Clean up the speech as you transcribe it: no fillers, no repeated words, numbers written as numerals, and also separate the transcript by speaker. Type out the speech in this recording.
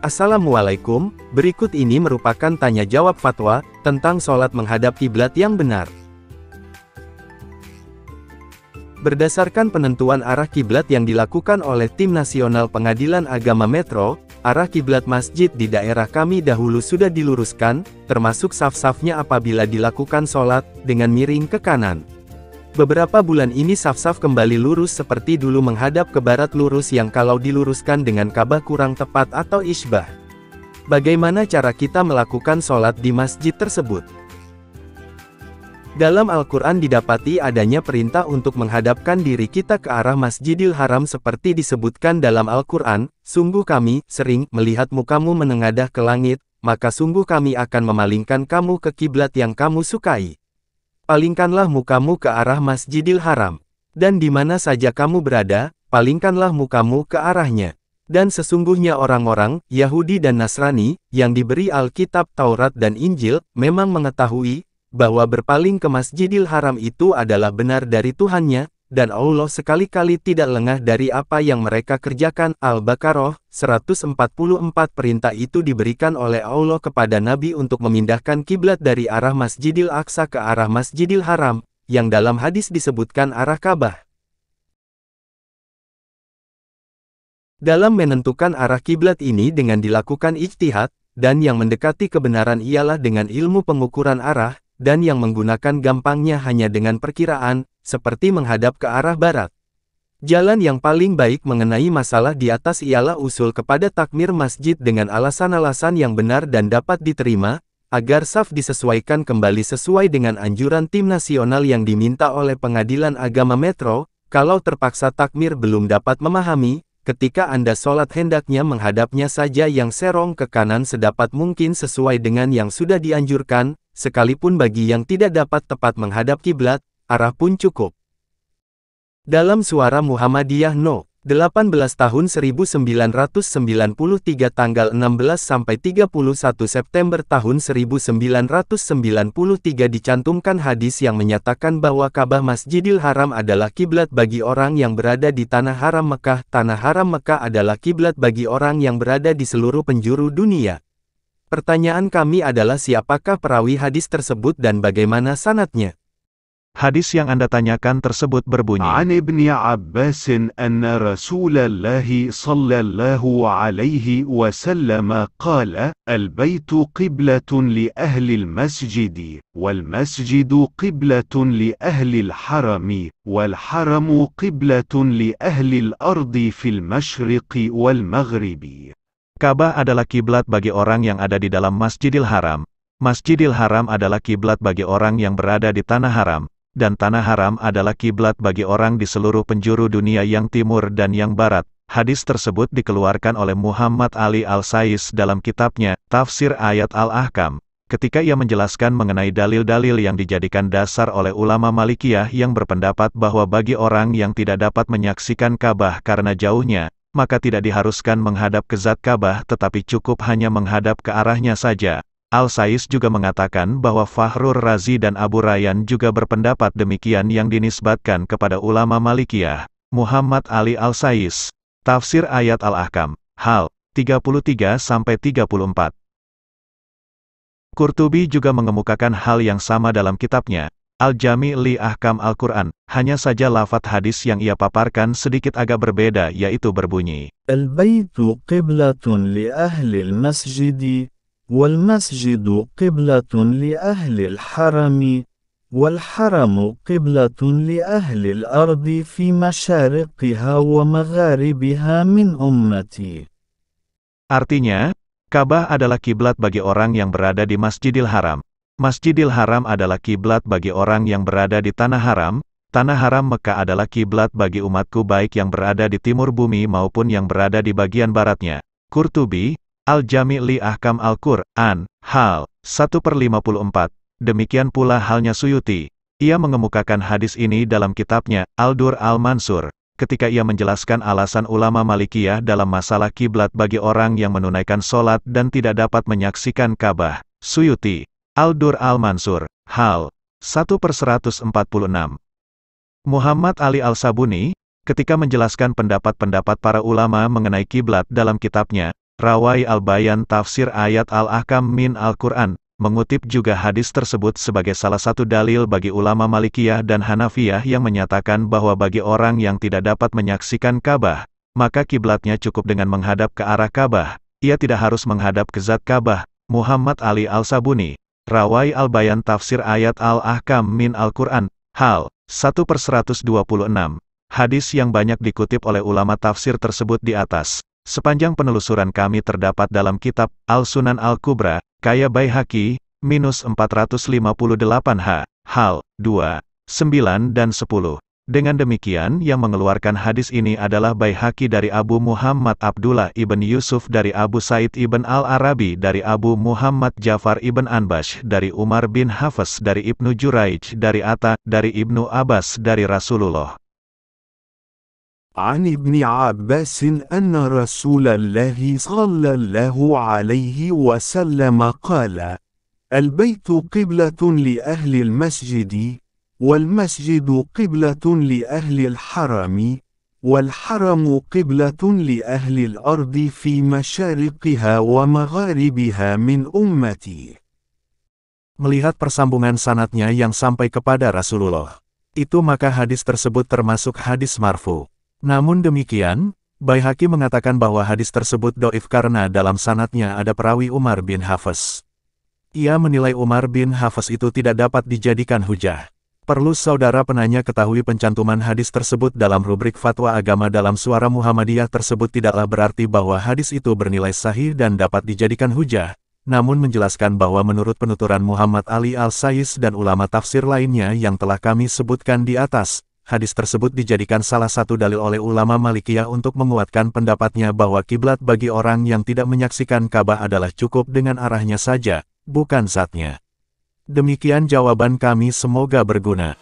Speaker 1: Assalamualaikum, berikut ini merupakan tanya jawab fatwa tentang sholat menghadap kiblat yang benar. Berdasarkan penentuan arah kiblat yang dilakukan oleh Tim Nasional Pengadilan Agama Metro, arah kiblat masjid di daerah kami dahulu sudah diluruskan, termasuk saf-safnya apabila dilakukan sholat, dengan miring ke kanan. Beberapa bulan ini saf-saf kembali lurus seperti dulu menghadap ke barat lurus yang kalau diluruskan dengan Ka'bah kurang tepat atau isbah. Bagaimana cara kita melakukan sholat di masjid tersebut? Dalam Al-Quran didapati adanya perintah untuk menghadapkan diri kita ke arah Masjidil Haram seperti disebutkan dalam Al-Quran, sungguh kami, sering, melihat mukamu menengadah ke langit, maka sungguh kami akan memalingkan kamu ke kiblat yang kamu sukai. Palingkanlah mukamu ke arah Masjidil Haram. Dan di mana saja kamu berada, palingkanlah mukamu ke arahnya. Dan sesungguhnya orang-orang, Yahudi dan Nasrani, yang diberi Alkitab Taurat dan Injil, memang mengetahui, bahwa berpaling ke Masjidil Haram itu adalah benar dari Tuhannya, dan Allah sekali-kali tidak lengah dari apa yang mereka kerjakan. Al-Baqarah 144. Perintah itu diberikan oleh Allah kepada Nabi untuk memindahkan kiblat dari arah Masjidil Aqsa ke arah Masjidil Haram, yang dalam hadis disebutkan arah Ka'bah. Dalam menentukan arah kiblat ini dengan dilakukan ijtihad, dan yang mendekati kebenaran ialah dengan ilmu pengukuran arah, dan yang menggunakan gampangnya hanya dengan perkiraan, seperti menghadap ke arah barat. Jalan yang paling baik mengenai masalah di atas ialah usul kepada takmir masjid dengan alasan-alasan yang benar dan dapat diterima, agar saf disesuaikan kembali sesuai dengan anjuran tim nasional yang diminta oleh Pengadilan Agama Metro. Kalau terpaksa takmir belum dapat memahami, ketika Anda sholat hendaknya menghadapnya saja yang serong ke kanan sedapat mungkin sesuai dengan yang sudah dianjurkan, sekalipun bagi yang tidak dapat tepat menghadap kiblat, arah pun cukup. Dalam Suara Muhammadiyah No. 18 tahun 1993 tanggal 16-31 September tahun 1993 dicantumkan hadis yang menyatakan bahwa Ka'bah Masjidil Haram adalah kiblat bagi orang yang berada di Tanah Haram Mekah. Tanah Haram Mekah adalah kiblat bagi orang yang berada di seluruh penjuru dunia. Pertanyaan kami adalah siapakah perawi hadis tersebut dan bagaimana sanadnya?
Speaker 2: Hadis yang Anda tanyakan tersebut berbunyi,
Speaker 3: An Ibni Abbas anna Rasulullah sallallahu alaihi wasallam qala, al-baytu qiblatun li ahli al-masjid, wal masjidu qiblatun li ahli al-harami, wal haramu qiblatun li ahli al-ardi fil masyriqi wal maghribi.
Speaker 2: Ka'bah adalah kiblat bagi orang yang ada di dalam Masjidil Haram. Masjidil Haram adalah kiblat bagi orang yang berada di Tanah Haram. Dan Tanah Haram adalah kiblat bagi orang di seluruh penjuru dunia yang timur dan yang barat. Hadis tersebut dikeluarkan oleh Muhammad Ali Al-Sais dalam kitabnya, Tafsir Ayat Al-Ahkam, ketika ia menjelaskan mengenai dalil-dalil yang dijadikan dasar oleh ulama Malikiyah yang berpendapat bahwa bagi orang yang tidak dapat menyaksikan Ka'bah karena jauhnya, maka tidak diharuskan menghadap ke zat Ka'bah tetapi cukup hanya menghadap ke arahnya saja. Al-Sais juga mengatakan bahwa Fakhrur Razi dan Abu Rayyan juga berpendapat demikian yang dinisbatkan kepada ulama Malikiyah. Muhammad Ali Al-Sais, Tafsir Ayat Al-Ahkam, hal 33-34. Qurtubi juga mengemukakan hal yang sama dalam kitabnya, Al-Jami' li Ahkam Al-Quran, hanya saja lafadz hadis yang ia paparkan sedikit agak berbeda yaitu berbunyi,
Speaker 4: Al-baytu qiblatun li ahli al-masjidi, والمسجد قبلة لأهل الحرم والحرم قبلة لأهل الأرض في مشارقها ومغاربها من أمتي.
Speaker 2: Artinya, Ka'bah adalah kiblat bagi orang yang berada di Masjidil Haram. Masjidil Haram adalah kiblat bagi orang yang berada di Tanah Haram. Tanah Haram Mekah adalah kiblat bagi umatku baik yang berada di timur bumi maupun yang berada di bagian baratnya. Qurtubi, Al-Jami' li Ahkam Al-Qur'an, hal 1/54. Demikian pula halnya Suyuti. Ia mengemukakan hadis ini dalam kitabnya, Al-Dur Al-Mansur, ketika ia menjelaskan alasan ulama Malikiyah dalam masalah kiblat bagi orang yang menunaikan sholat dan tidak dapat menyaksikan Ka'bah. Suyuti, Al-Dur Al-Mansur, hal 1/146. Muhammad Ali Al-Sabuni, ketika menjelaskan pendapat-pendapat para ulama mengenai kiblat dalam kitabnya, Rawai Al-Bayan Tafsir Ayat Al-Ahkam min Al-Quran, mengutip juga hadis tersebut sebagai salah satu dalil bagi ulama Malikiyah dan Hanafiyah yang menyatakan bahwa bagi orang yang tidak dapat menyaksikan Ka'bah, maka kiblatnya cukup dengan menghadap ke arah Ka'bah, ia tidak harus menghadap ke zat Ka'bah. Muhammad Ali Al-Sabuni, Rawai Al-Bayan Tafsir Ayat Al-Ahkam min Al-Quran, hal 1/126. Hadis yang banyak dikutip oleh ulama tafsir tersebut di atas. Sepanjang penelusuran kami terdapat dalam kitab Al-Sunan Al-Kubra, Kaya Baihaqi, -458 hal 2, 9 dan 10. Dengan demikian yang mengeluarkan hadis ini adalah Baihaqi dari Abu Muhammad Abdullah ibn Yusuf dari Abu Said ibn Al-Arabi dari Abu Muhammad Ja'far ibn Anbash dari Umar bin Hafs dari Ibnu Juraij dari Atta dari Ibnu Abbas dari Rasulullah.
Speaker 3: عن ابن عباس أن رسول الله صلى الله عليه وسلم قال: البيت قبلة لأهل المسجد، والمسجد قبلة لأهل الحرم، والحرم قبلة لأهل الأرض في مشارقها ومغاربها من أمتي.
Speaker 5: Melihat persambungan sanadnya yang sampai kepada Rasulullah, itu maka hadis tersebut termasuk hadis marfu. Namun demikian, Baihaqi mengatakan bahwa hadis tersebut dhaif karena dalam sanadnya ada perawi Umar bin Hafs. Ia menilai Umar bin Hafs itu tidak dapat dijadikan hujah. Perlu saudara penanya ketahui pencantuman hadis tersebut dalam rubrik fatwa agama dalam Suara Muhammadiyah tersebut tidaklah berarti bahwa hadis itu bernilai sahih dan dapat dijadikan hujah, namun menjelaskan bahwa menurut penuturan Muhammad Ali Al-Sayis dan ulama tafsir lainnya yang telah kami sebutkan di atas, hadis tersebut dijadikan salah satu dalil oleh ulama Malikiyah untuk menguatkan pendapatnya bahwa kiblat bagi orang yang tidak menyaksikan Ka'bah adalah cukup dengan arahnya saja, bukan zatnya. Demikian jawaban kami, semoga berguna.